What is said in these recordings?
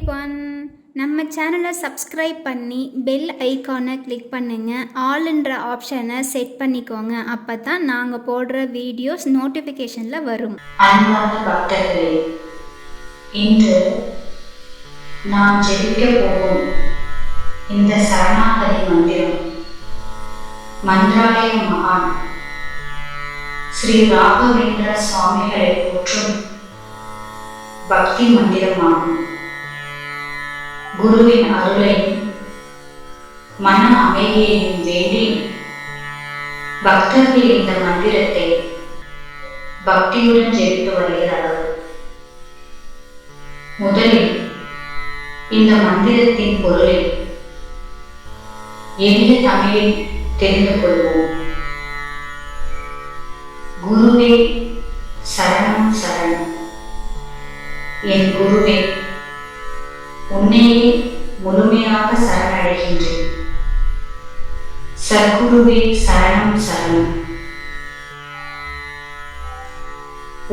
Everyone, நம்ம சேனலை subscribe பண்ணி பெல் ஐக்கானை கிளிக் பண்ணுங்கள். ஆல்ன்ற ஆப்ஷனை செட் பண்ணிக்கோங்க. அப்போ தான் நாங்கள் போடுற வீடியோஸ் நோட்டிஃபிகேஷனில் வரும். அன்பான பக்தர்களே, இன்று நாம் ஜெபிக்க போகும் இந்த சரணாகதி மந்திரம் மந்திராலய மகான் ஸ்ரீ ராகவேந்திர சுவாமிகளை போற்றும் பக்தி மந்திரமாகும். குருவின் அருளையும் மன அமைதியையும் வேண்டி பக்தர்கள் இந்த மந்திரத்தை பக்தியுடன் ஜெபித்து வருகிறார்கள். முதலில் இந்த மந்திரத்தின் பொருளை எளிய தமிழில் தெரிந்து கொள்வோம். குருவே சரணம் சரணம். என் குருவே, உன்னையே முழுமையாக சரணடைகின்றேன். சத்குருவே சரணம் சரணம்.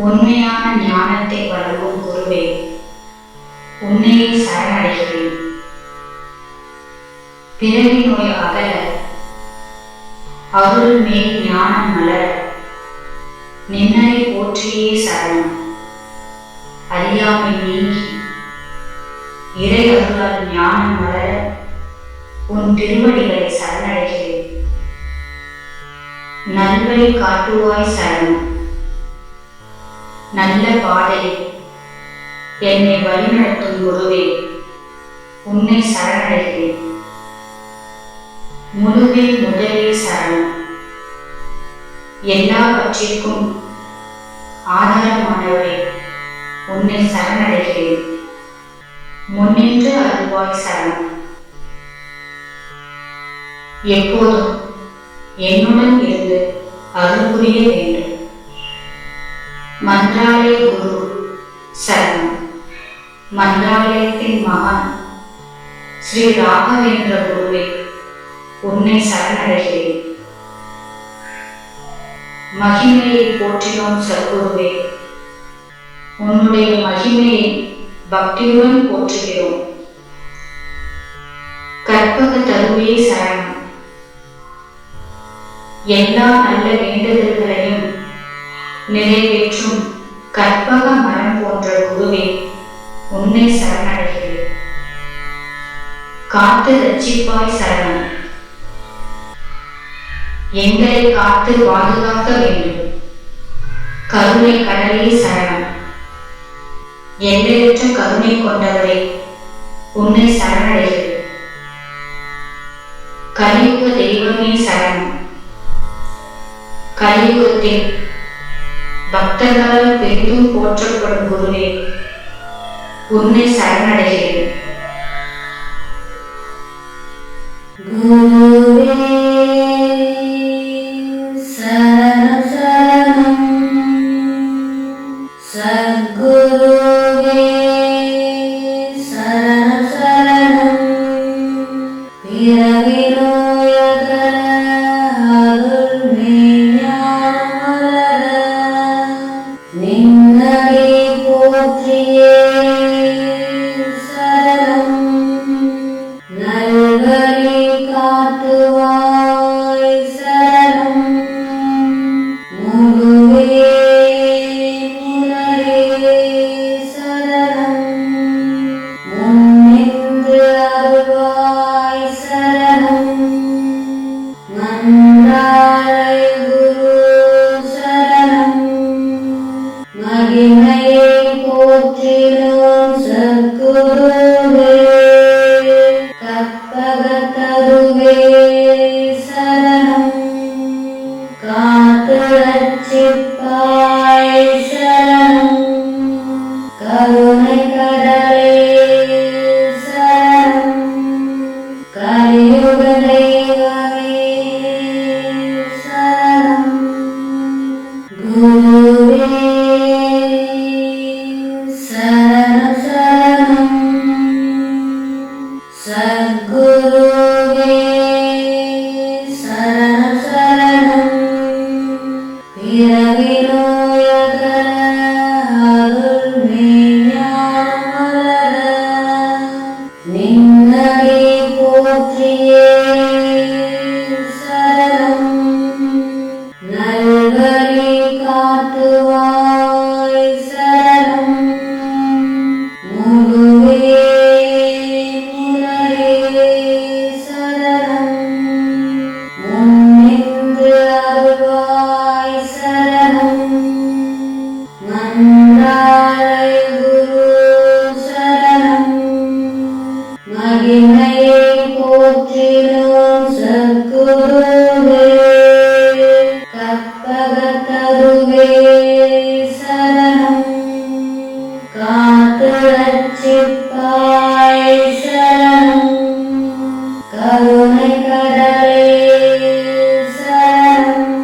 உண்மையான ஞானத்தை வழங்கும் குருவே, உன்னையே சரணடைகிறேன். பிறவி நோய் அகல, அருள் மேல் ஞானம் மலர, நின்னரை போற்றியே சரணம். அறியாமை நீங்கி இறை அருளால் ஞானம் மலர, உன் திருவடிகளை சரணடைகிறேன். நல்வழி காட்டுவாய் சரணம். நல்ல பாதையில் என்னை வழிநடத்தும் குருவே, உன்னை சரணடைகிறேன். முழுவே முதலே சரணம். எல்லாவற்றிற்கும் ஆதாரமானவரே, உன்னை சரணடைகிறேன். முன்னின்று அருள்வாய் சரணம். எப்போதும் என்னுடன் இருந்து அருள் புரிய வேண்டும். மந்திராலய குரு சரணம். மந்திராலயத்தின் மகான் ஸ்ரீ ராகவேந்திர குருவே, உன்னை சரணடைகிறேன். மகிமையை போற்றினோம் சத்குருவே, உன்னுடைய மகிமையை பக்தியுடன் போற்றுகிறோம். கற்பக தருவே சரணம். எல்லா நல்ல வேண்டுதல்களையும் நிறைவேற்றும் கற்பக மரம் போன்ற குருவே, உன்னை சரணடைகிறேன். காத்து ரட்சிப்பாய் சரணம். எங்களை காத்து பாதுகாக்க வேண்டும். கருணை கடலே சரணம். எல்லையற்ற கருணை கொண்டவரே, உன்னை சரணடைகிறேன். கலியுக தெய்வமே சரணம். கலியுகத்தில் பக்தர்களால் பெரிதும் போற்றப்படும் குருவே, உன்னை சரணடைகிறேன். குருவே சரணம் சரணம். சத்குருவே சரணம் சரணம். பிறவி நோய் அகல, அருள் மேல் ஞானம் மலர, நின்னடி போற்றியே சரணம். நல்வழி காட்டுவாய் சரணம். முழுவே முதலே சரணம். முன்னின்று அருள்வாய் சரணம். மந்திராலய குரு சரணம். மகிமையை போற்றினோம் சத்குருவே. கற்பகத்தருவே சரணம். காத்து ரட்சிப்பாய் சரணம். கருணை கடலே சரணம். கலியுக தெய்வமே சரணம். குருவே சரணம் சரணம். சத்குருவே சரணம் சரணம். பிறவி நோய் அகல, சரணம் காத்து ரட்சிப்பாய் சரணம் கருணை கடலே சரணம்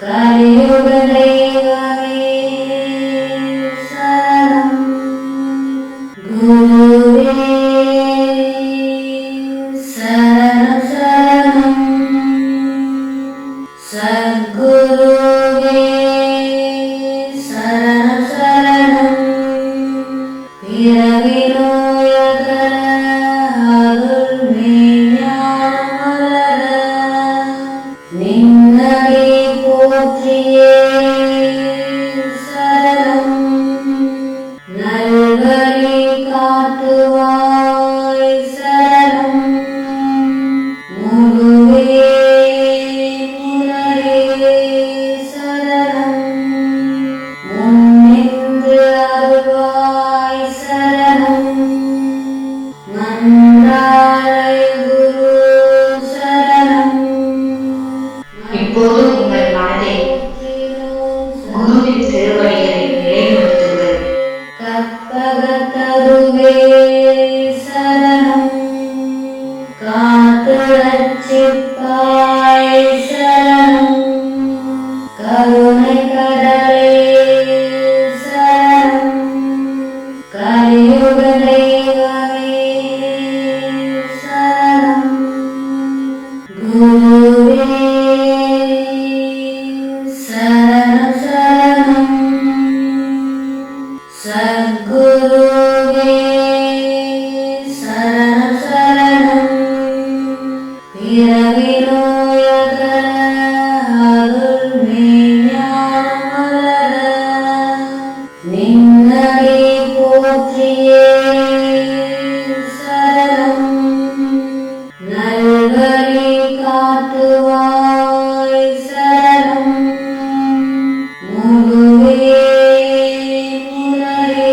கலியுக தெய்வமே சரணம் குருவே சரணம் சரணம் சத்குருவே சரணம் சரணம் பிறவி நோயகல அருள் மெய்ஞானம் வளர நின்னடி போற்றியே சரணம் நல்வழி காட்டுவாய் சரணம் முழுவே முதலே சரணம் முன்னின்று அருள்வாய் சரணம் மன்றாரை குரு சரணம் இப்போது உங்கள் மனதை குருவின் திருவடிகளில் நிலைநிறுத்துங்கள். கற்பகத்தருவே சரணம் காத்து ரட்சிப்பாய் சரணம் கருணை கடலே சரணம் கலியுக தெய்வமே சரணம் குருவே சரணம் சரணம் சத்குருவே சரணம் சரணம் பிறவி நோயகல அருள் மெய்ஞானம் வளர நின்னடி போற்றியே சரணம் நல்வழி காட்டுவாய் சரணம் முழுவே முதலே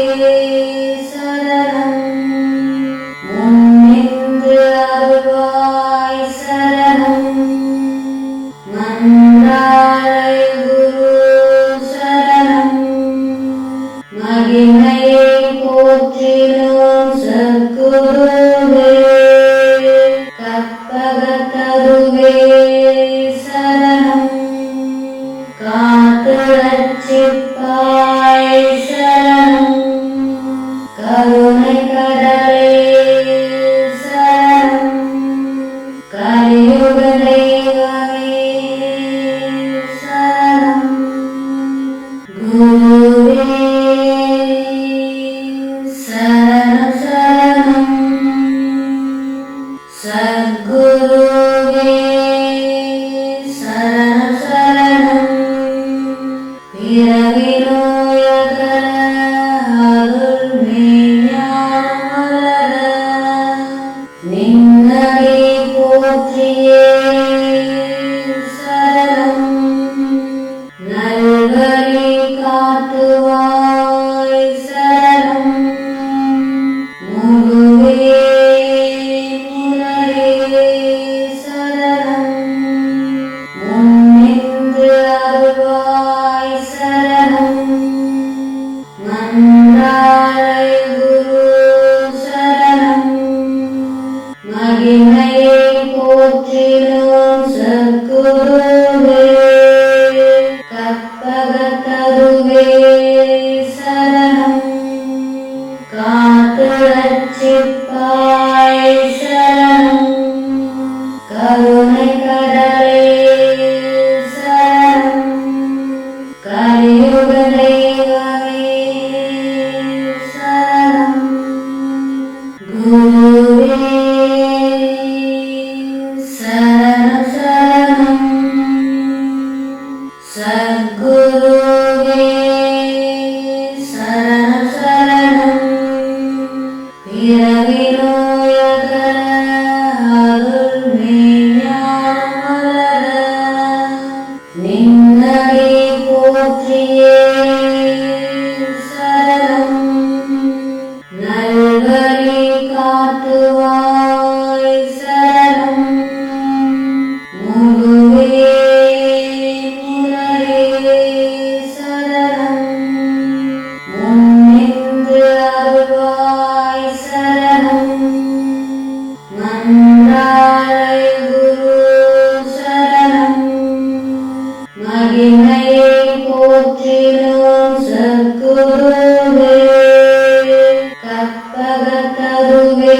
சரணம் முன்னின்று அருள்வாய் சரணம் மன்றாரை குரு சரணம் மகிமையை போற்றினோம் சத்குருவே கற்பகத்தருவே சரணம் காத்து ரட்சிப்பாய் சரணம் கருணை கடலே சரணம் கலியுக தெய்வமே சரணம் குருவே சரணம் சரணம் சத்குருவே சரணம் சரணம் பிறவி நோயகல அருள் மெய்ஞானம் வளர நின்னடி போற்றியே சரணம் நல்வழி காட்டுவாய் சரணம் முழுவே முதலே சரணம் முன்னின்று அருள்வாய் சரணம் மன்றாரை குரு சரணம் மகிமையை போற்றினோம் சத்குருவே கற்பகத்தருவே சரணம் காத்து ரட்சிப்பாய் சரணம் கருணை கடலே சரணம் கலியுக தெய்வமே சரணம் குருவே சரணம் சரணம் சத்குருவே சரணம் சரணம் பிறவி நோயகல அருள் மெய்ஞானம் வளர நின்னடி போற்றியே சரணம் நல்வழி காட்டுவாய் சரணம் முழுவே முதலே சரணம் சத்குருவே கற்பகத்தருவே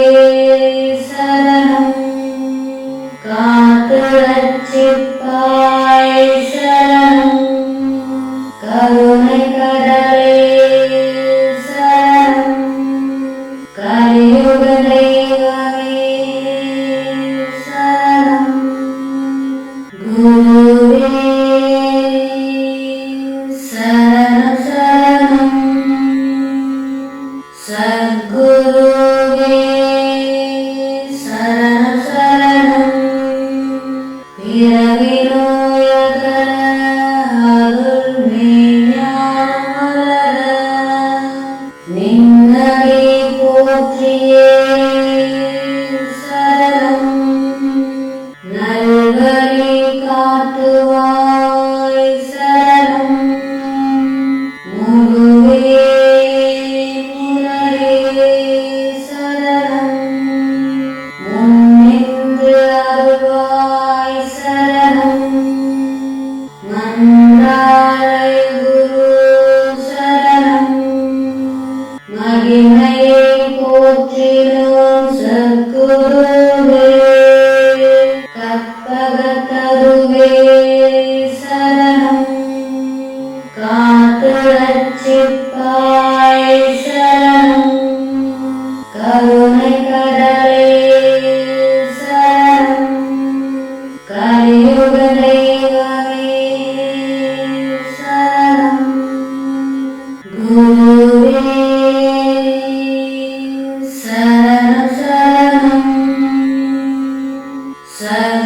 சரணம் காத்து ரட்சிப்பாய் சரணம் கருணை கடலே சரணம் கலியுக தெய்வமே சரணம் குருவே சரணம் சரணம் சத்குருவே சரணம் சரணம் பிறவி நோயகல அருள் மெய்ஞானம் வளர நின்னடி போற்றியே சரணம் நல்வழி காட்டுவாய் சரணம் முழுவே முரளே சரணம் முன்னின்று அருள்வாய் சரணம் மன்றாளை குரு சரணம் மகிமையை போற்றினோம் சத்குருவே கற்பகத்தருவே சரணம் காத்து ரட்சிப்பாய் சரணம் கருணை கடலே சரணம் கலியுக தெய்வமே சரணம் குருவே சரணம் சரணம்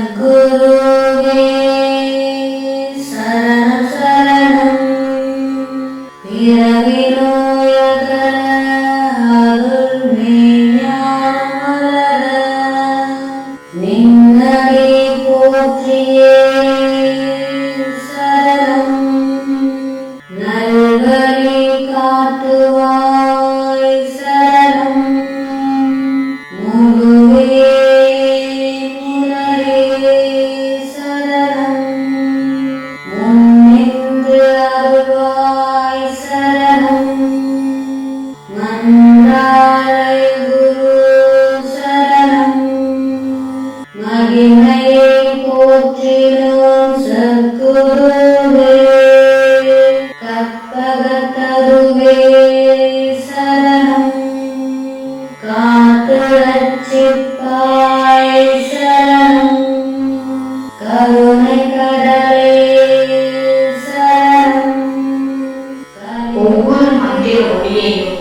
சத்குருவே சரணம் சரணம் பிறவி நோயகல அருள் மெய்ஞானம் வளர நின்னடி போற்றியே சரணம் நல்வழி காட்டுவாய் சரணம் முழுவே முரளே சரணம் முன்னின்று அருள்வாய் சரணம் மன்றாளை குரு சரணம் மகிமையை போற்றினோம் சத்குருவே கற்பகத்தருவே சரணம் காத்து ரட்சிப்பாய் சரணம் கருணை கடலே சரணம் ஒவ்வொரு மந்திர ஒளியையும்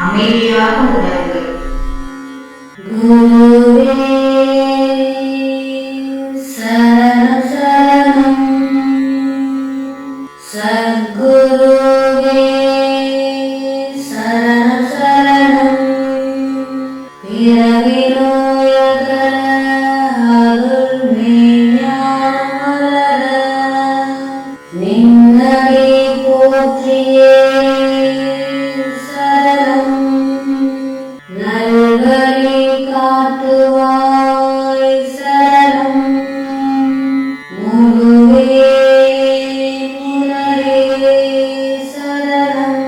அமைதியாக உணருங்கள். குருவே சரணம் சரணம் சத்குருவே சரணம் சரணம் பிறவி நோயகல அருள் மெய்ஞானம் வளர நின்னடி போற்றியே சரணம் நல்வழி காட்டுவாய் சரணம் முழுவே முரளே சரணம்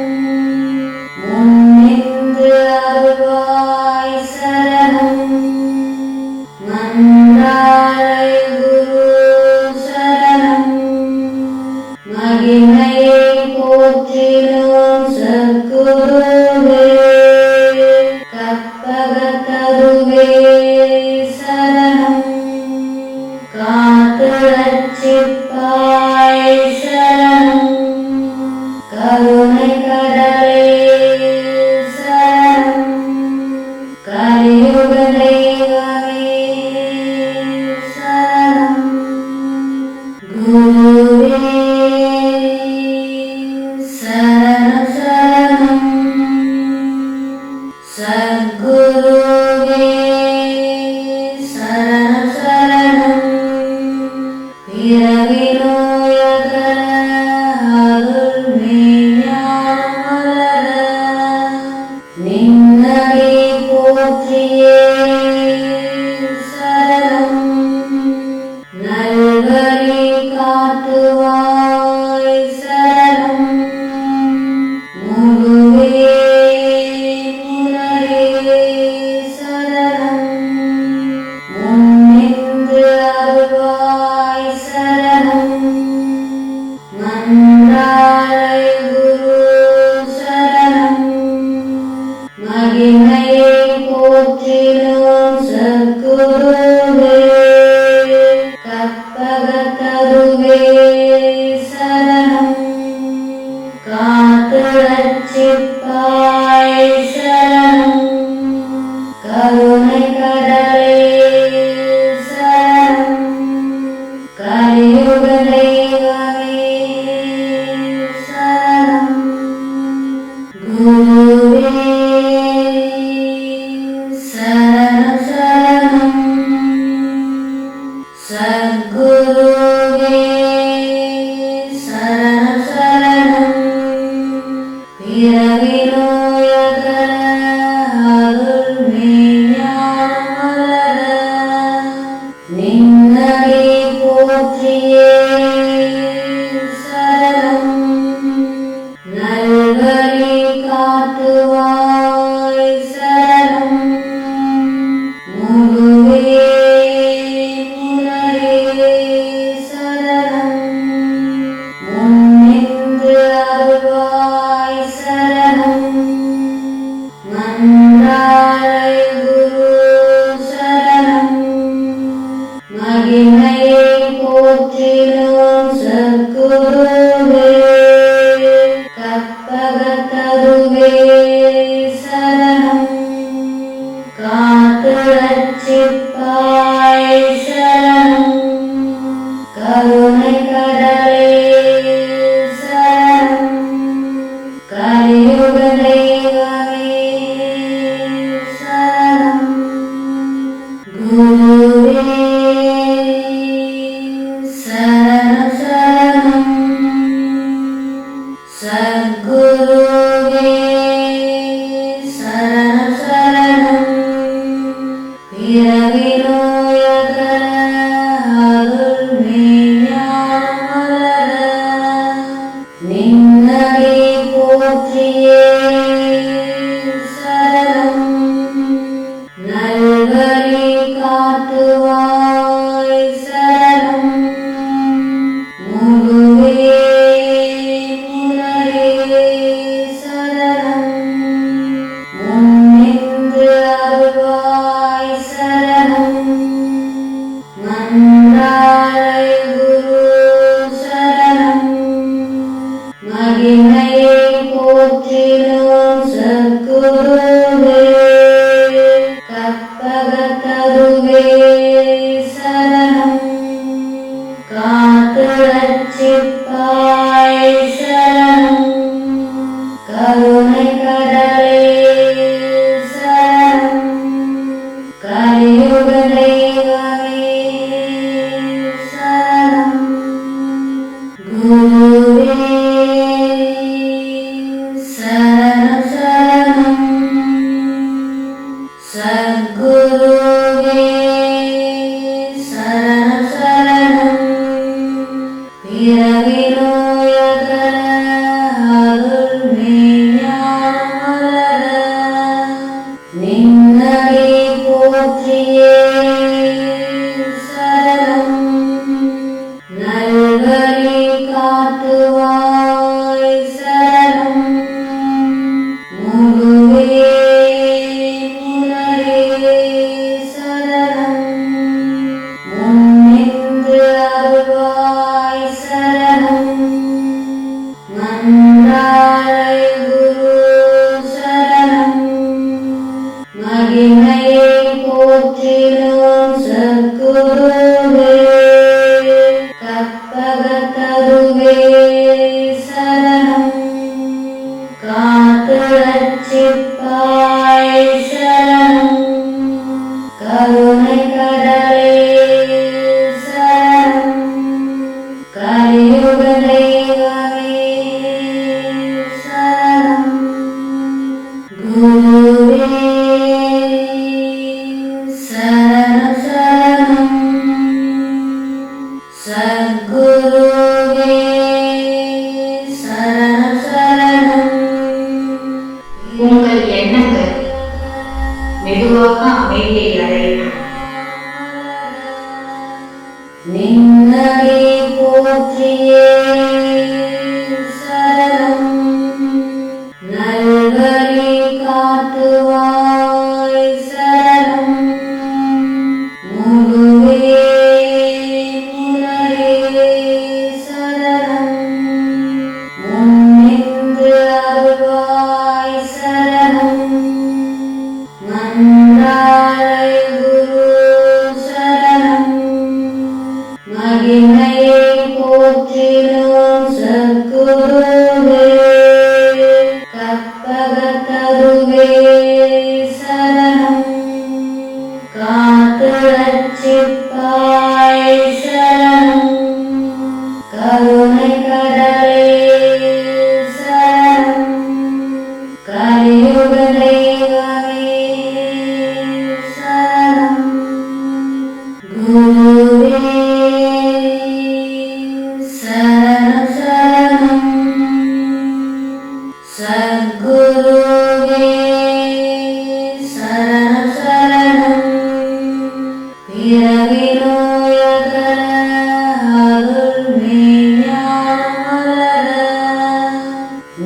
குரு சரணம். மகிமையை போற்றினோம் சத்குருவே. கற்பகத்தருவே சரணம். காத்து ரட்சிப்பாய் சரணம். கருணை கடலே சரணம். கலியுக தெய்வமே சரணம். குருவே சரணம் சரணம். சத்குருவே சரணம் சரணம். பிறவி நோயகல அருள் மெய்ஞானம் வளர. நின்னடி போற்றியே சரணம். நல்வழி காட்டுவாய் சரணம். முழுவே முதலே சரணம். முன்னின்று அருள்வாய் சரணம். மன்றாளை குரு சரணம். மகிமையை போற்றினோம் சத்குருவே. கற்பகத்தருவே சரணம். காத்து ரட்சிப்பாய் சரணம். கருணை கடலே சரணம். கலியுக தெய்வமே சரணம். குருவே சரணம் சரணம். சத்குருவே சரணம் சரணம். பிறவி நோயகல அருள் மெய்ஞானம் வளர. நின்னடி போற்றியே சரணம். நல்வழி காட்டுவாய் சரணம். முழுவே முதலே சரணம். முன்னின்று அருள்வாய் சரணம். மன்றாளை குரு சரணம். மகிமையை போற்றினோம் சத்குருவே. கற்பகத்தருவே சரணம். காத்து ரட்சிப்பாய் சரணம். கருணை கடலே சரணம். கலியுக தெய்வமே சரணம். குருவே சரணம் சரணம். சத்குருவே சரணம் சரணம். பிறவி நோயகல அருள் மெய்ஞானம் வளர. நின்னடி போற்றியே சரணம். நல்வழி காட்டுவாய் சரணம். முழுவே முதலே சரணம். முன்னின்று அருள்வாய் சரணம். மன்றாளை குரு சரணம். மகிமையை போற்றினோம் சத்குருவே. கற்பகத்தருவே சரணம். காத்து ரட்சிப்பாய் சரணம். கருணை கடலே சரணம். கலியுக தெய்வமே சரணம்.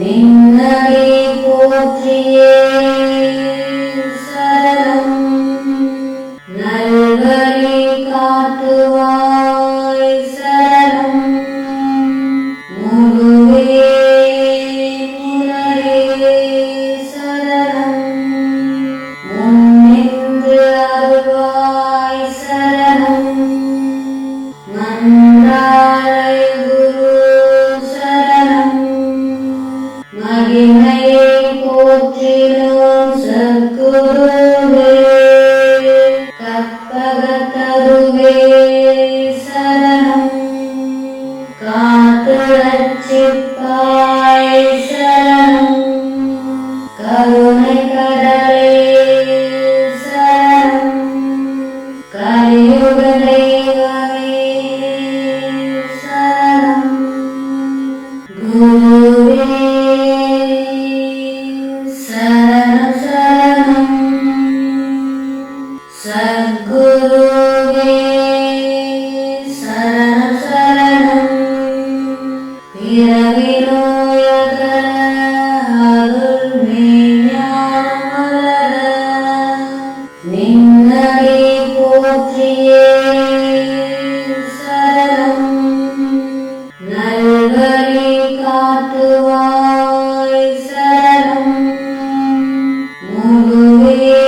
நின்னடி போற்றியே சரணம். நல்வழி காட்டுவாய் சரணம். முழுவே முதலே சரணம். முன்னின்று அருள்வாய் சரணம். மன்றாழை குரு சரணம். மகிமையை போற்றினோம் சத்குருவே. கற்பகத்தருவே சரணம். காத்து ரட்சிப்பாய் சரணம். கருணை கடலே சரணம். கலியுக தெய்வமே சரணம். குருவே சரணம் சரணம். சத்குருவே சரணம் சரணம். பிறவி நோயகல அருள் மெய்ஞானம் வளர. நின்னடி போற்றியே சரணம். நல்வழி காட்டுவாய் சரணம். முழுவே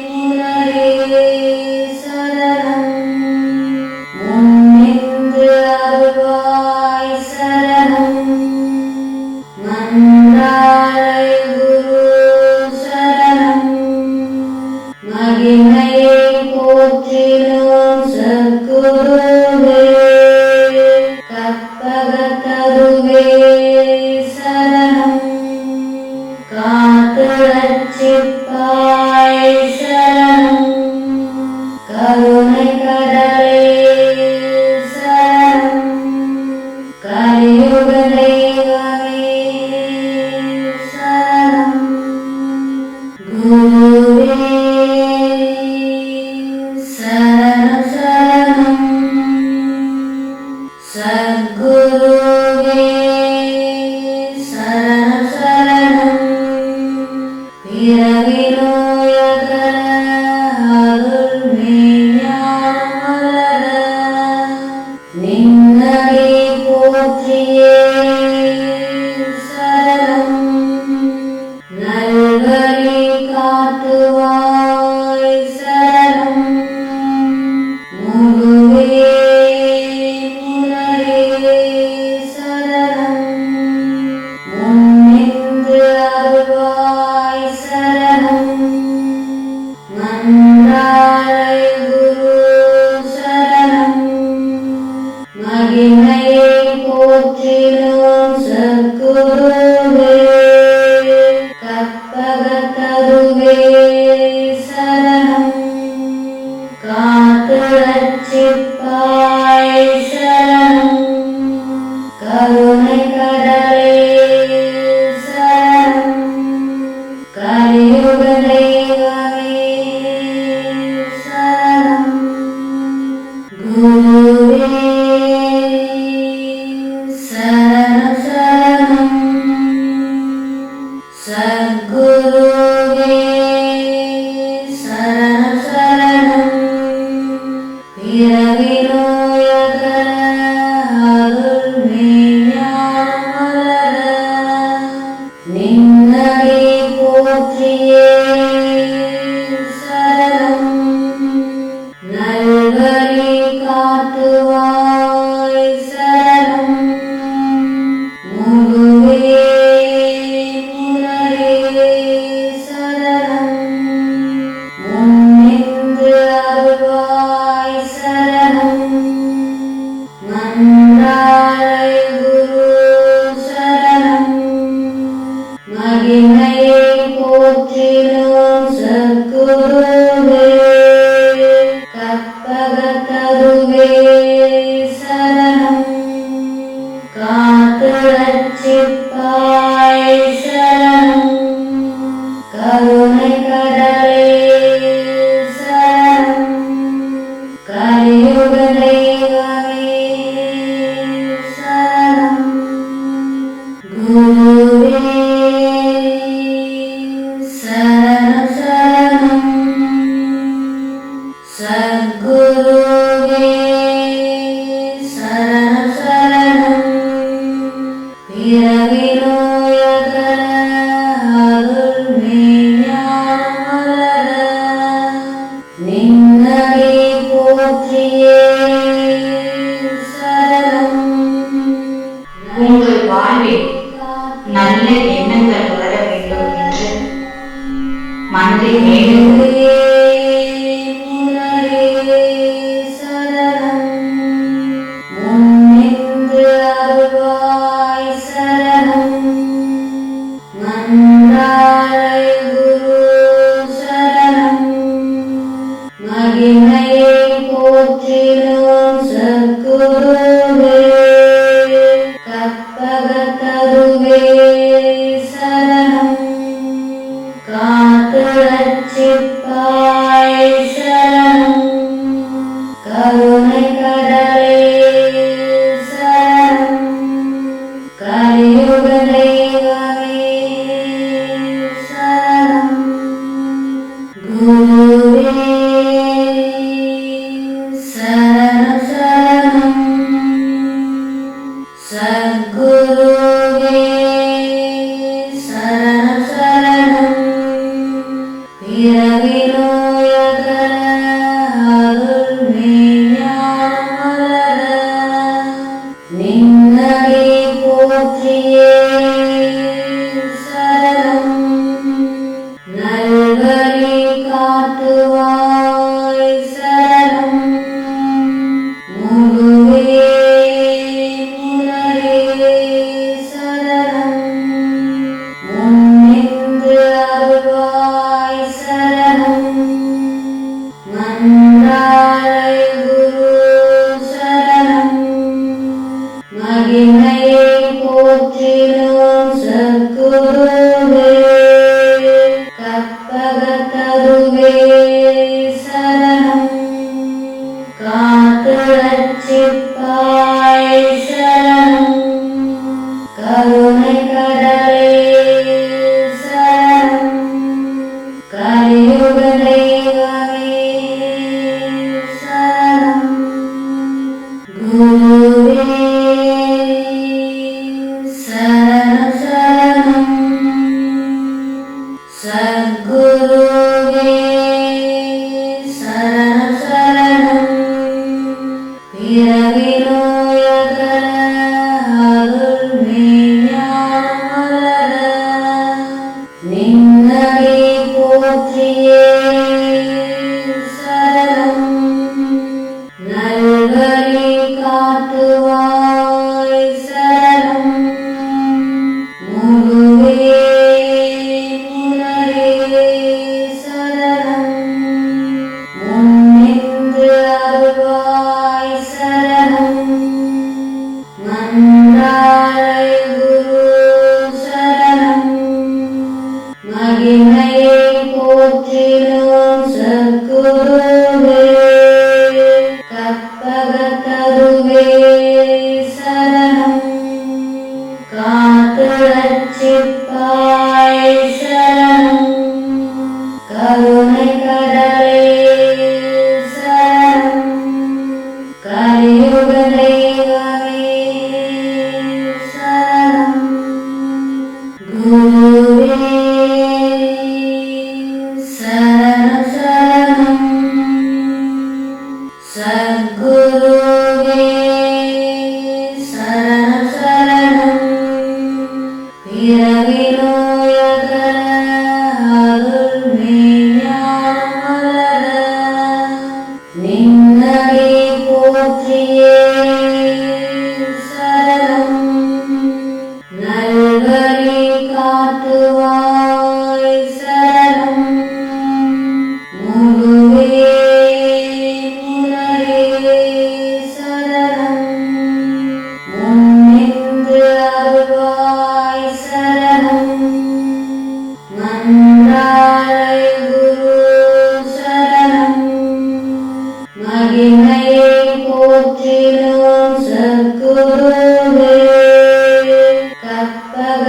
முதலே சரணம். முன்னின்று அருள்வாய் சரணம். மன்றாழை குரு சரணம். மகிமையை போற்றினோம் சத்குருவே. கற்பகத்தருவே சரணம். காத்து ரட்சிப்பாய் சரணம். கருணை கடலே சரணம். கலியுக தெய்வமே சரணம். குருவே சரணம் சரணம். சத்குருவே சரணம் சரணம். பிறவி நோயகல அருள் மெய்ஞானம் வளர. நின்னடி போற்றியே சரணம். நல்வழி காட்டுவாய் சரணம். முழுவே முதலே சரணம். முன்னின்று அருள்வாய் சரணம். மன்றாழை குரு சரணம். மகிமையை போற்றினோம் சத்குருவே. கற்பகத்தருவே சரணம். காத்து ரட்சிப்பாய் சரணம். கருணை கடலே சரணம். கலியுக தெய்வமே சரணம். குருவே சரணம் சரணம். சத்குருவே சரணம் சரணம். பிறவி நோயகல அருள் மெய்ஞானம் வளர. நின்னடி போற்றியே சரணம். நல்வழி காட்டுவாய் சரணம். முழுவே முதலே சரணம். முன்னின்று அருள்வாய் சரணம். மன்றாழை குரு சரணம். மகிமையை போற்றினோம் சத்குருவே. கற்பகத்தருவே சரணம். காத்து ரட்சிப்பாய் சரணம். கருணை கடலே சரணம். கலியுக தெய்வமே சரணம். குருவே சரணம் சரணம் சத்குருவே சரணம் சரணம் பிறவி நோயகல அருள் மெய்ஞானம் வளர நின்னடி போற்றியே சரணம். உங்கள் வாழ்வில் நல்ல எண்ணங்கள் வளர வேண்டும் என்று மனதில் மேலும்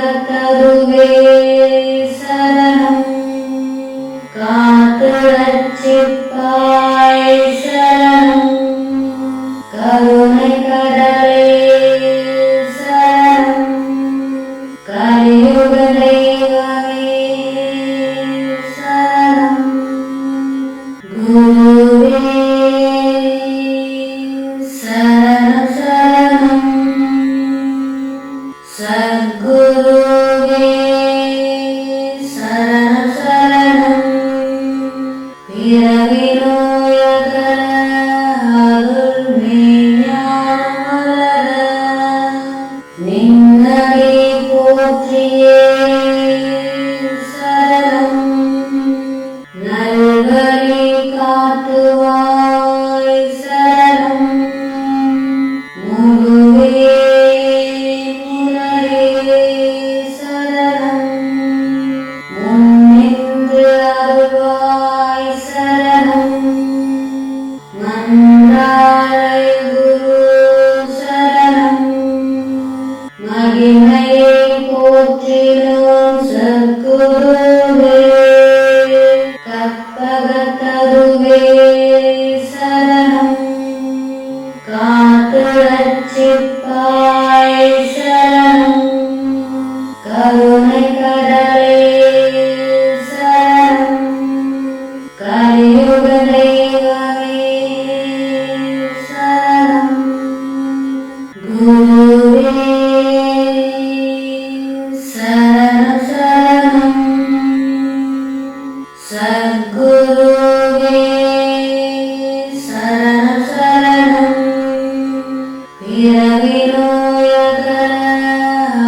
கற்பகத்தருவே சரணம் காத்து ரட்சிப்பாய் சரணம் கருணை கடலே சரணம் கலியுக தெய்வமே சரணம் குருவே சரணம் சரணம் சத்குருவே சரணம் சரணம் பிறவி நோயகல அருள் மெய்ஞானம் வளர நின்னடி போற்றியே சரணம் நல்வழி காட்டுவாய் சரணம் முழுவே முதலே சரணம் முன்னின்று அருள்வாய் சரணம் மன்றாரை குரு சரணம் மகிமையை போற்றினோம் சத்குருவே கற்பகத்தருவே சரணம் காத்து ரட்சிப்பாய் சரணம் கருணை கடலே சரணம் கலியுக தெய்வமே சரணம் குருவே சரணம் சரணம் சத்குருவே சரணம் சரணம் பிறவி நோயகல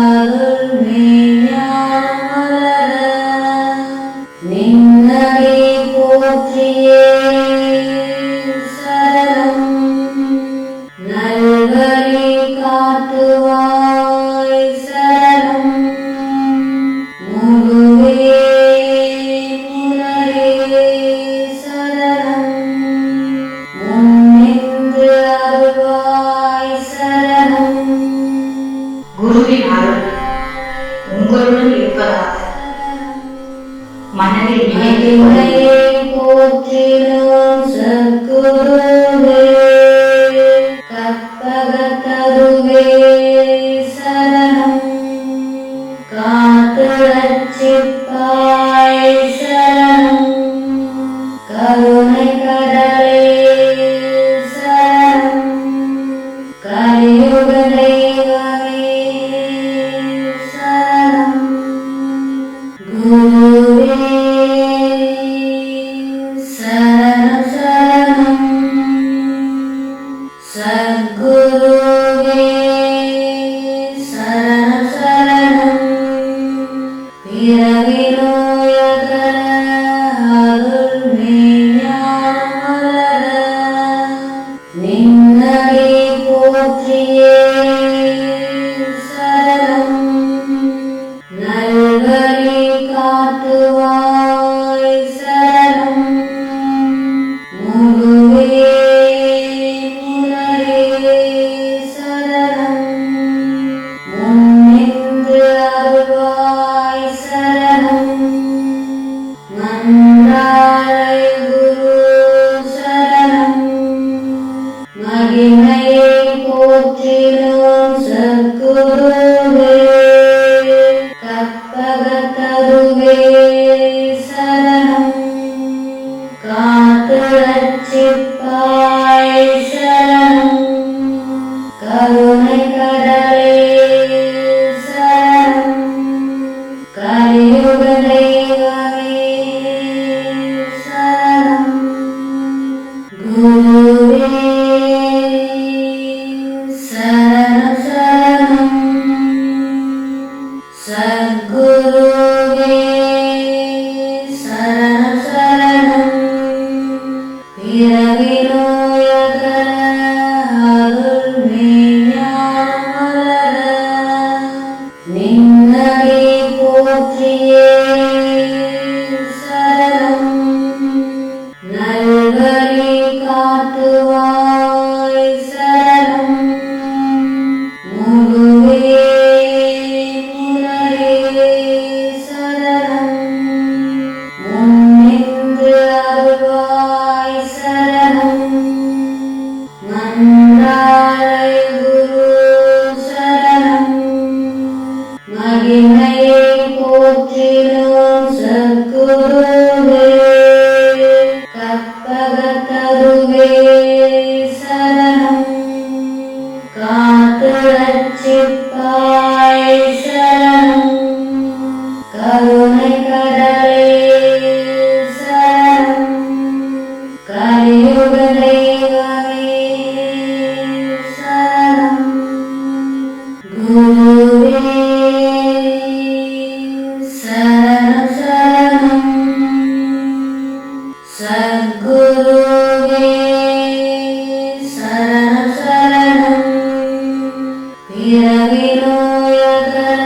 அருள் மெய்ஞானம் வளர நின்னடி போற்றியே சரணம் நல்வழி காட்டுவாய் சரணம் முழுவே முதலே சரணம் முன்னின்று அருள்வாய் சரணம் குருவின் அருள் உங்களுடன் இருப்பதாக மனதில் நினைத்து மகிமையை போற்றினோம் சத்குருவே கற்பகத்தருவே சரணம் காத்து ரட்சிப்பாய் சரணம் கருணை கடலே சரணம் கலியுக தெய்வமே சரணம் குருவே சரணம் சரணம் சத்குருவே சரணம் சரணம் பிறவி நோயகல அருள் மெய்ஞானம் வளர நின்னடி போற்றியே சரணம் நல்வழி காட்டுவாய் சரணம் முழுவே முதலே சரணம் முன்னின்று அருள்வாய் சரணம் மன்றாரை குரு சரணம் மகிமையை போற்றினோம் சத்குருவே கற்பகத்தருவே சரணம் காத்து ரட்சிப்பாய் சரணம் கருணை கடலே சரணம் கலியுக தெய்வமே சரணம் குருவே சரணம் சரணம் சத்குருவே சரணம் சரணம் பிறவி நோயகல அருள் மெய்ஞானம் வளர நின்னடி போற்றியே சரணம் நல்வழி காட்டுவாய் சரணம் முழுவே முதலே சரணம் முன்னின்று அருள்வாய் சரணம் மன்றாரை குரு சரணம் மகிமையை போற்றினோம் சத்குருவே கற்பகத்தருவே சரணம் காத்து ரட்சிப்பாய் சரணம் கருணை கடலே சரணம் கலியுக தெய்வமே சரணம் குருவே சரணம் சரணம் சத்குருவே சரணம் சரணம் பிறவி நோயகல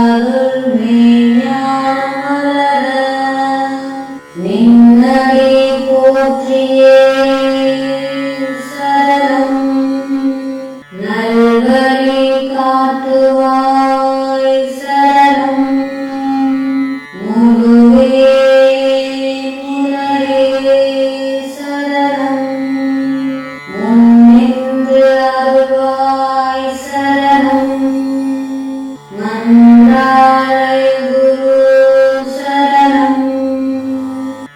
அருள் மெய்ஞானம் வளர நின்னடி போற்றியே சரணம் நல்வழி காட்டுவாய் சரணம் முழுவே முதலே சரணம் முன்னின்று அருள்வாய் சரணம் மன்றாரை குரு சரணம்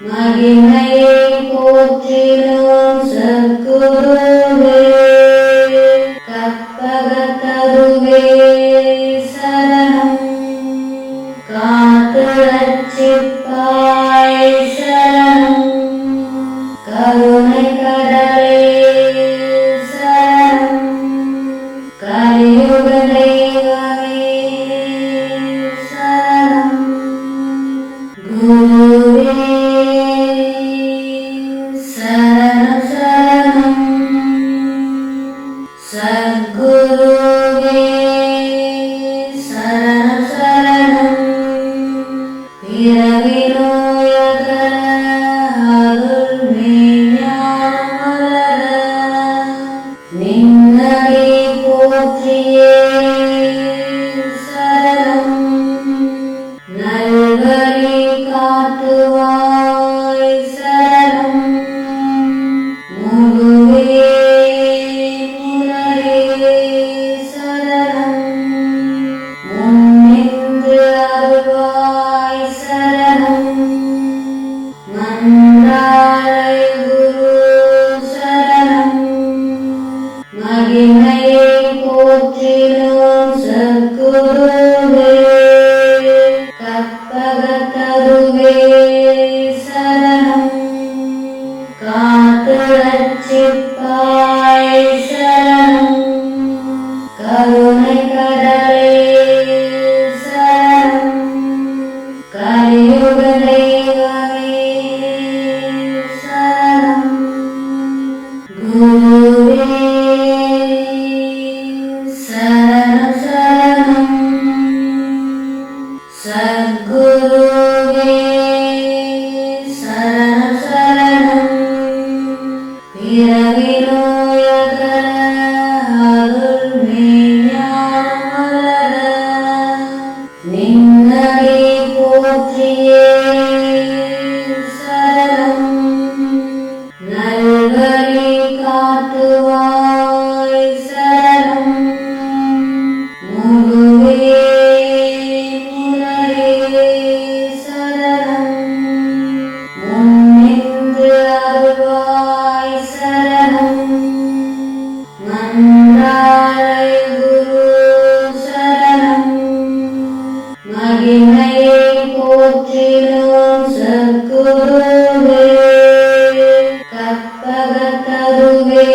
மகிமையை போற்றினோம் சத்குருவே கற்பகத்தருவே சரணம் காத்து ரட்சிப்பாய் சரணம் கருணை கடலே சரணம் கலியுக தெய்வமே சரணம் குருவே சரணம் சரணம் சத்குருவே சரணம் சரணம் பிறவி நோயகல அருள் மெய்ஞானம் வளர நின்னடி போற்றியே சரணம் நல்வழி காட்டுவாய் சரணம் முழுவே முதலே சரணம் முன்னின்று அருள்வாய் சரணம் மன்றாரை குரு சரணம் மகிமையை போற்றினோம் சத்குருவே கற்பகத்தருவே சரணம் காத்து ரட்சிப்பாய் சரணம் கருணை கடலே சரணம் கலியுக தெய்வமே சரணம் குருவே சரணம் சரணம் சத்குருவே சரணம் சரணம் பிறவி நோயகல அருள் மெய்ஞானம் வளர நின்னடி போற்றியே சரணம் நல்வழி காட்டுவாய் சரணம் முழுவே முதலே சரணம் முன்னின்று அருள்வாய் சரணம் மன்றாரை குரு சரணம் மகிமையை போற்றினோம் சத்குருவே கற்பகத்தருவே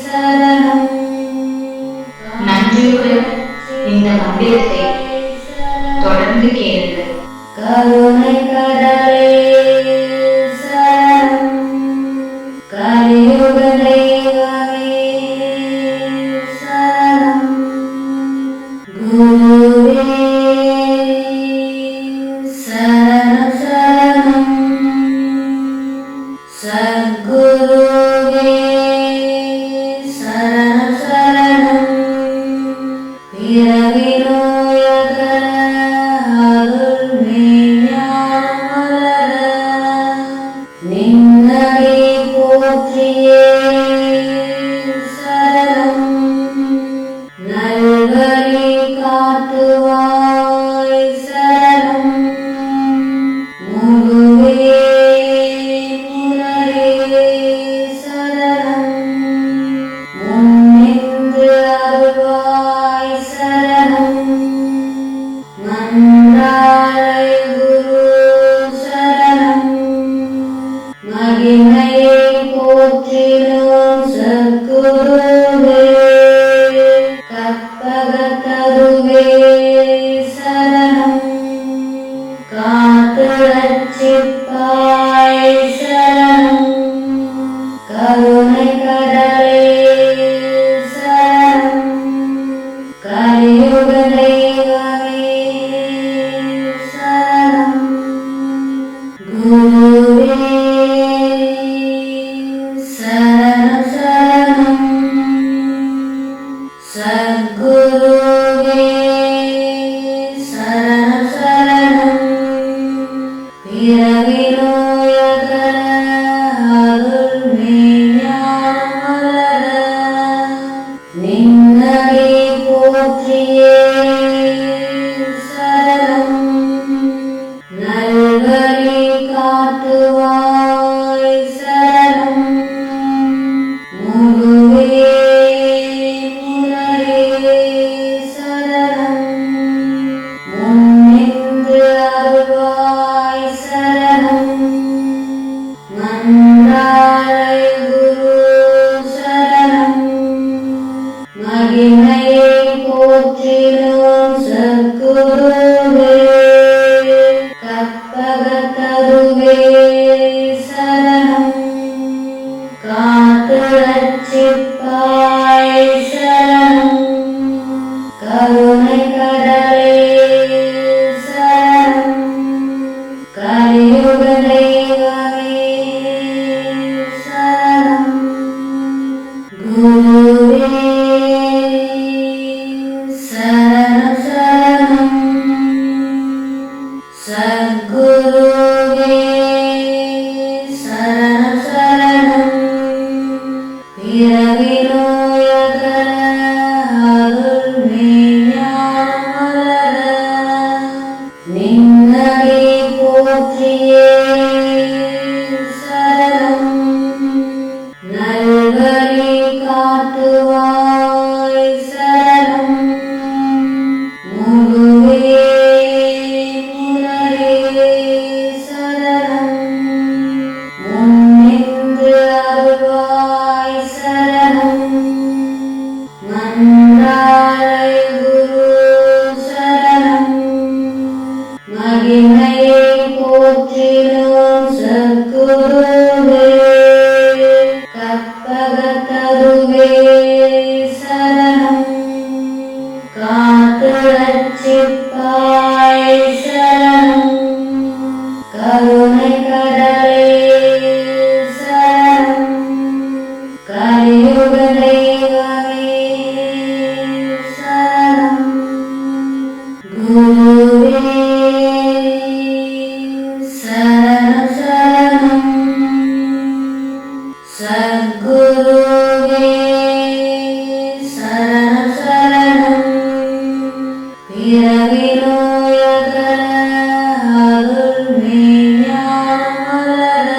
சரணம் நன்றியுடன் இந்த மந்திரத்தை தொடர்ந்து கேளுங்கள். கருணை கடலே சரணம் கலியுக தெய்வமே சரணம் குருவே சரணம் சரணம் சத்குருவே சரணம் சரணம் பிறவி நோயகல மன்றாரை குரு சரணம். மகிமையை போற்றினோம் சத்குருவே. கற்பகத்தருவே சரணம். காத்து ரட்சிப்பாய் சரணம். கருணை கடலே சரணம். கலியுக தெய்வமே சரணம். குருவே சரணம் சரணம். சத்குருவே சரணம் சரணம். பிறவி நோயகல அருள் மெய்ஞானம் வளர. நின்னடி போற்றியே சரணம். நல்வழி காட்டுவாய் சரணம். முழுவே முதலே சரணம். முன்னின்று அருள்வாய் சரணம். மன்றாரை குரு சரணம். மகிமையை போற்றினோம் சத்குருவே. கற்பகத்தருவே சரணம். காத்து ரட்சிப்பாய் சரணம். கருணை கடலே சரணம். கலியுக தெய்வமே சரணம். குருவே சரணம் சரணம். சத்குருவே சரணம் சரணம். பிறவி நோயகல அருள் மெய்ஞானம் வளர. நின்னடி போற்றியே சரணம். நல்வழி காட்டுவாய் சரணம். முழுவே முதலே சரணம். முன்னின்று அருள்வாய் சரணம். மன்றாரை குரு சரணம். மகிமையை போற்றினோம் சத்குருவே. கற்பகத்தருவே சரணம். காத்து ரட்சிப்பாய் சரணம். கருணை கடலே சரணம். கலியுக தெய்வமே சரணம். குருவே சரணம் சரணம். சத்குருவே சரணம் சரணம். பிறவி நோயகல அருள் மெய்ஞானம் வளர.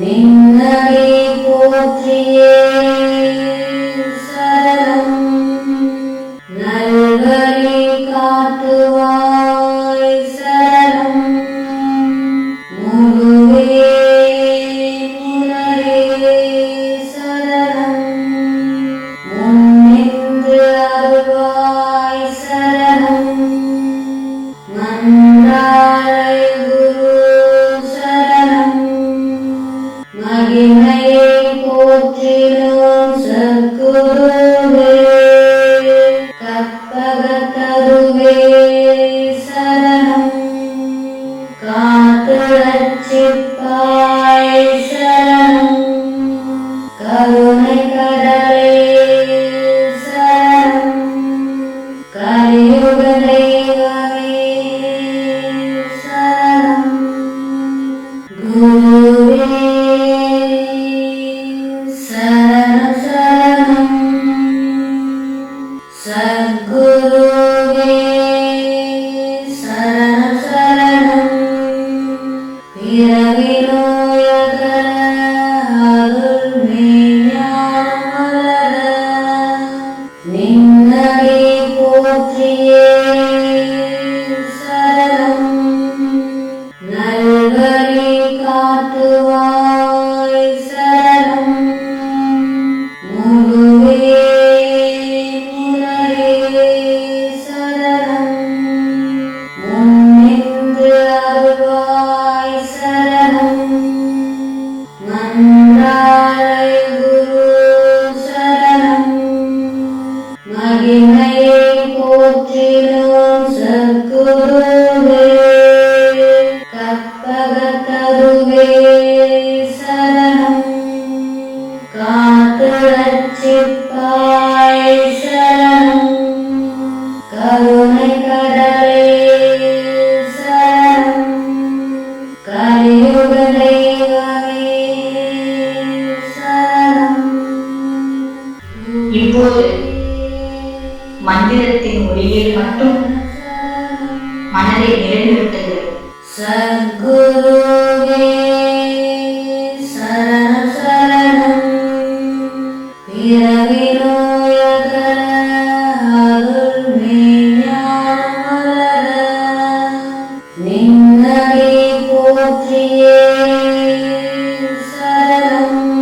நின்னடி போற்றியே சரணம். நல்வழி காட்டுவாய் சரணம். முழுவே முதலே சரணம். முன்னின்று அருள்வாய் சரணம். மன்றாரை குரு சரணம். மகிமையை போற்றினோம் சத்குருவே. கற்பகத்தருவே சரணம். காத்து ரட்சிப்பாய் சரணம். கருணை கடலே சரணம். கலியுக தெய்வமே சரணம். மனதை நிறைந்துவிட்டது. சத்குருவே சரணம் சரணம். பிறவி நோயகல அருள் மெய்ஞானம் வளர. நின்னடி போற்றியே சரணம்.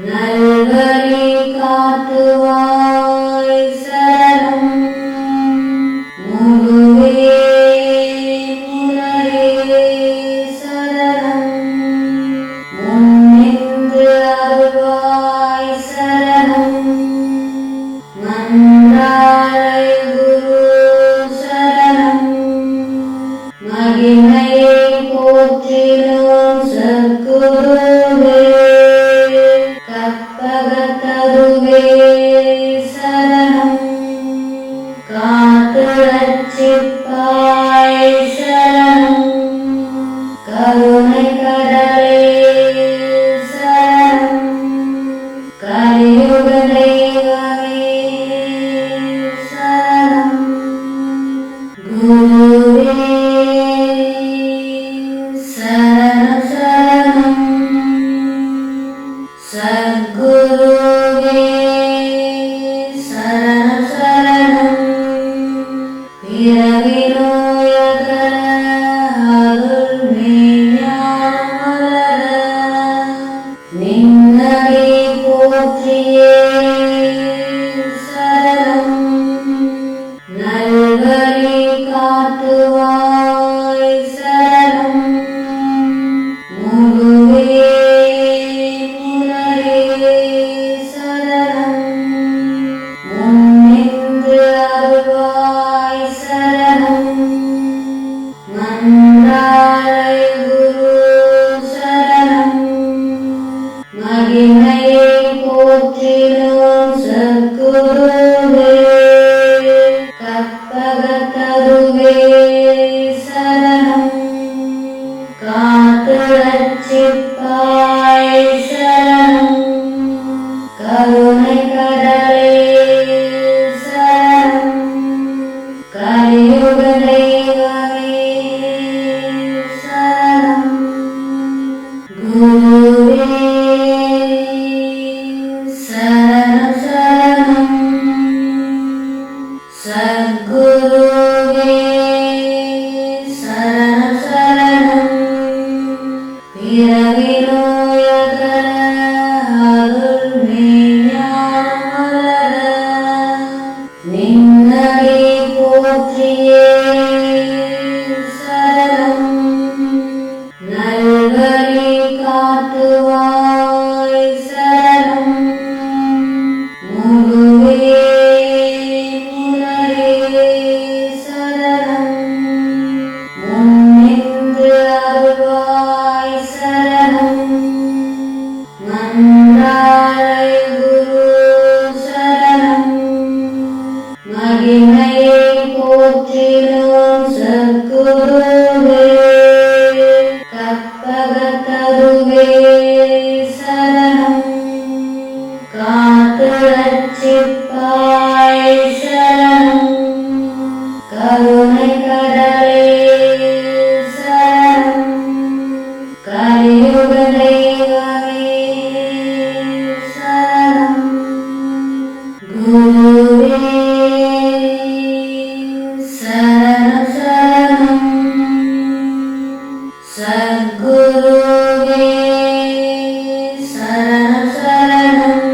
நல்வழி காட்டுவாய் சரணம். முழுவே முதலே சரணம். முன்னின்று அருள்வாய் சரணம். மன்றாரை குரு சரணம். மகிமையை போற்றினோம் சத்குருவே. கற்பகத்தருவே சரணம். காத்து ரட்சிப்பாய் சரணம். கருணை கடலே சரணம். கலியுக தெய்வமே சரணம். குருவே சரணம் சரணம். சத்குருவே சரணம் சரணம். பிறவி நோயகல அருள் மெய்ஞானம் வளர. நின்னடி போற்றியே சரணம். நல்வழி காட்டுவாய் சரணம். முழுவே முதலே சரணம். முன்னின்று அருள்வாய் சரணம். மன்றாரை குரு சரணம். மகிமையை போற்றினோம் சத்குருவே. கற்பகத்தருவே சரணம். காத்து ரட்சிப்பாய் சரணம். கருணை கடலே சரணம். கலியுக தெய்வமே சரணம். குருவே சரணம் சரணம். சத்குருவே சரணம் சரணம். பிறவி நோயகல அருள் மெய்ஞானம் வளர. நின்னடி போற்றியே சரணம். நல்வழி காட்டுவாய் சரணம். முழுவே முதலே சரணம். முன்னின்று அருள்வாய் சரணம். மன்றாரை குரு சரணம். மகிமையை போற்றினோம் சத்குருவே. கற்பகத்தருவே சரணம். காத்து ரட்சிப்பாய் சரணம். கருணை கடலே சரணம். கலியுக தெய்வமே சரணம். குருவே சரணம் சரணம். சத்குருவே சரணம் சரணம்.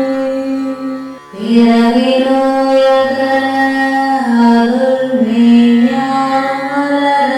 பிறவி நோயகல அருள் மெய்ஞானம் வளர.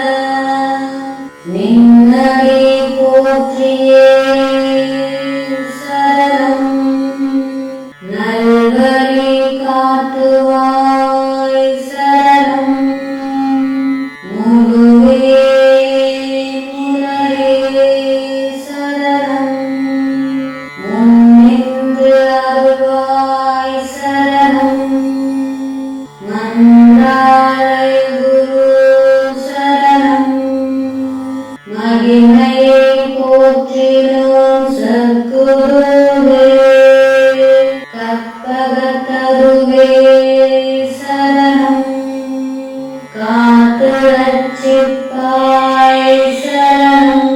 ரட்சிப்பாய் சரணம்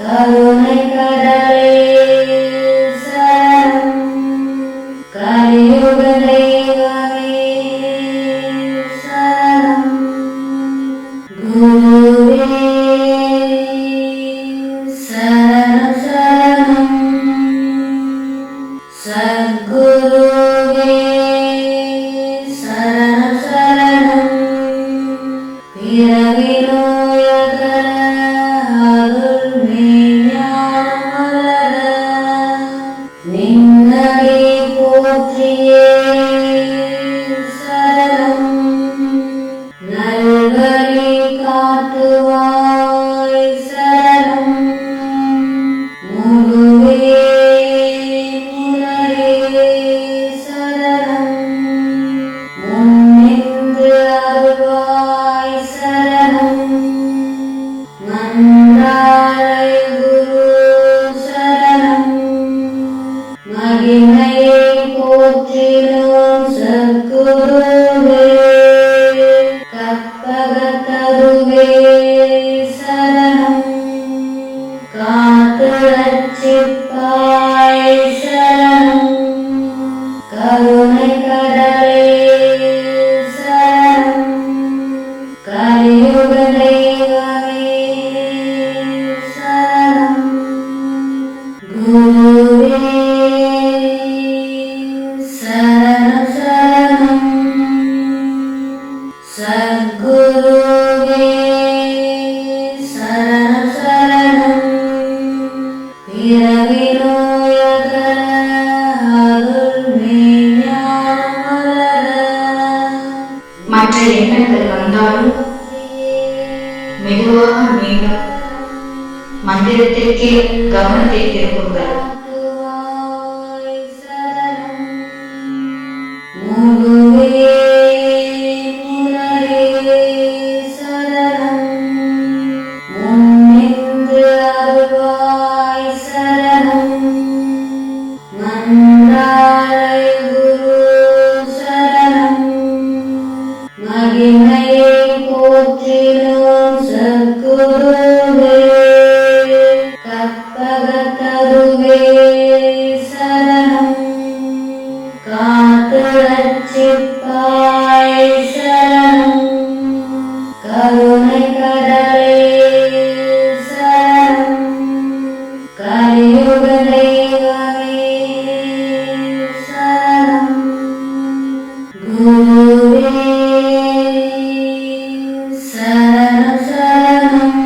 கருணை கடலே சரணம் கலியுக தெய்வமே சரணம் குருவே சரணம் சரணம் சத்குருவே சரணம் சரணம் பிறவி நோயகல அருள் மெய்ஞானம் வளர நின்னடி போற்றியே சரணம் நல்வழி காட்டுவாய் சரணம் முழுவே முதலே சரணம் முன்னின்று அருள்வாய் சரணம் மன்றாரை குரு சரணம் மகிமையை போற்றினோம் சத்குருவே கற்பகத்தருவே சரணம் காத்து ரட்சிப்பாய் சரணம் கருணை கடலே சரணம் கலியுக தெய்வமே சரணம் குருவே சரணம் சரணம் சத்குருவே சரணம் சரணம் பிறவி நோயகல அருள் மெய்ஞானம் வளர மற்ற எண்ணங்கள் வந்தாலும் மெதுவாக மீண்டும் மந்திரத்திற்கே கவனத்தை திருப்புங்கள். காட்டுவாய் சரணம் முழுவே முதலே சரணம் முன்னின்று அருள்வாய் சரணம் மன்றாரை குரு சரணம் மகிமையை போற்றினோம் சத்குருவே கற்பகத்தருவே சரணம் காத்து ரட்சிப்பாய் சரணம் கருணை கடலே சரணம் கலியுக தெய்வமே சரணம் குருவே சரணம் சரணம்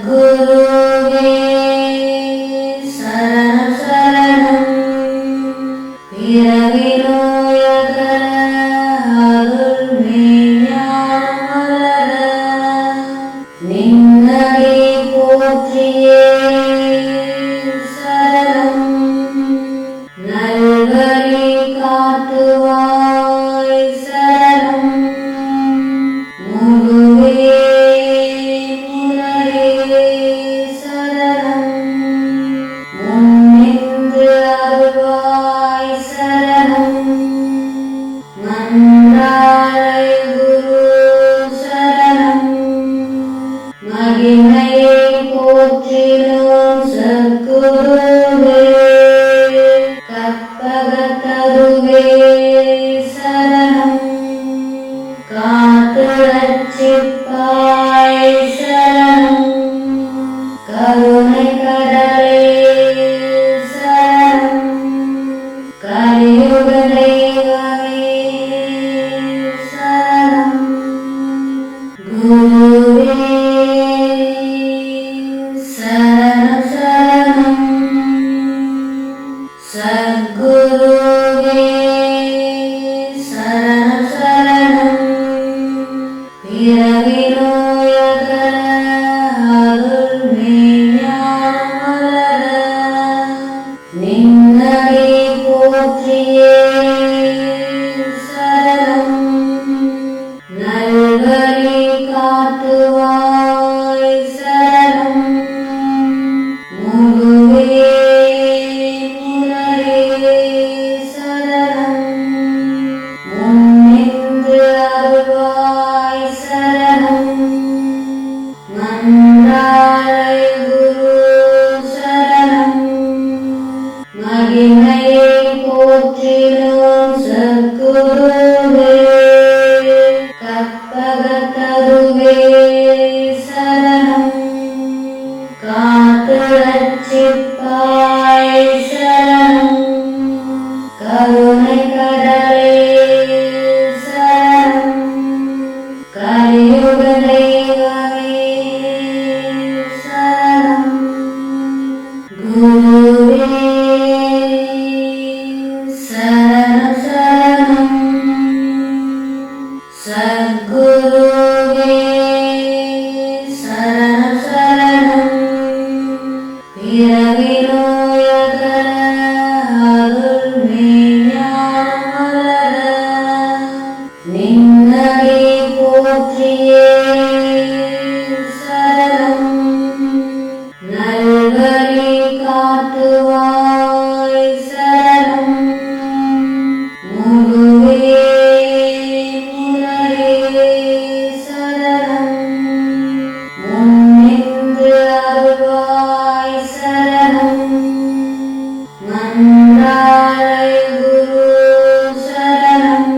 சத்குருவே சரணம் சரணம் பிறவி நோயகல அருள் மெய்ஞானம் வளர நின்னடி போற்றியே சரணம் நல்வழி காட்டுவாய் சரணம் முழுவே முதலே சரணம் முன்னின்று அருள்வாய் சரணம் மன்றாரை குரு சரணம் மகிமையை போற்றினோம் சத்குருவே கற்பகத்தருவே சரணம் காத்து ரட்சிப்பாய் சரணம் கருணை கடலே சரணம் கலியுக தெய்வமே சரணம் குருவே சரணம் சரணம் சத்குருவே சரணம் சரணம் பிறவி நோயகல அருள் மெய்ஞானம் வளர நின்னடி போற்றியே சரணம் நல்வழி காட்டுவாய் சரணம் முழுவே முதலே சரணம் முன்னின்று அருள்வாய் சத்குருவே சரணம் சரணம். பிறவி நோயகல அருள் மெய்ஞானம் வளர. நின்னடி போற்றியே சரணம். நல்வழி காட்டுவாய் சரணம். முழுவே முதலே சரணம். முன்னின்று அருள்வாய் சரணம். மன்றாளை குரு சரணம்.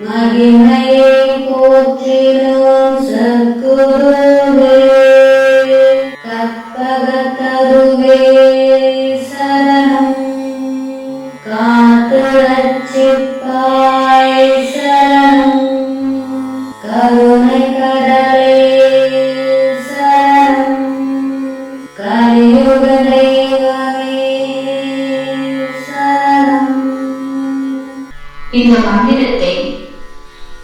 மகிமையை போற்றினோம் சத்குருவே. கற்பகத்தருவே சரணம். காத்து ரட்சிப்பாய் சரணம். கருணை கடலே சரணம். கலியுக தெய்வமே சரணம். இந்த மந்திரத்தை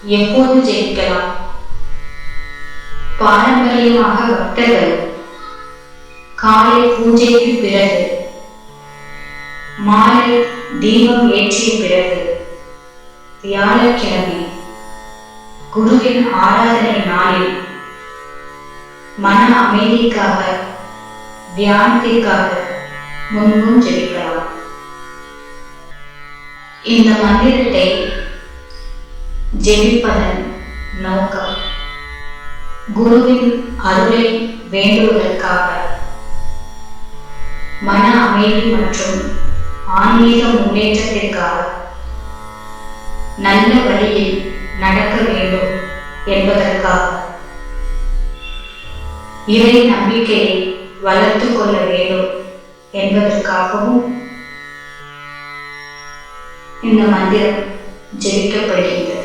எப்போது ஜெயிக்கலாம்? பாரம்பரியமாக பக்தர்கள் காலை பூஜைக்கு பிறகு, மாலை தீபம் ஏற்றிய பிறகு, வியாழக்கிழமை குருவின் ஆராதனை நாளில் மன அமைதிக்காக, தியானத்திற்காக முன்பும் ஜெபிக்கலாம். இந்த மந்திரத்தை ஜெபிப்பதன் நோக்கம் குருவின் அருளை வேண்டுவதற்காக, மன அமைதி மற்றும் ஆன்மீக முன்னேற்றத்திற்காக, நல்ல வழியில் நடக்க வேண்டும் என்பதற்காக, இறை நம்பிக்கையை வளர்த்து கொள்ள வேண்டும் என்பதற்காகவும் இந்த மந்திரம் ஜெபிக்கப்படுகிறது.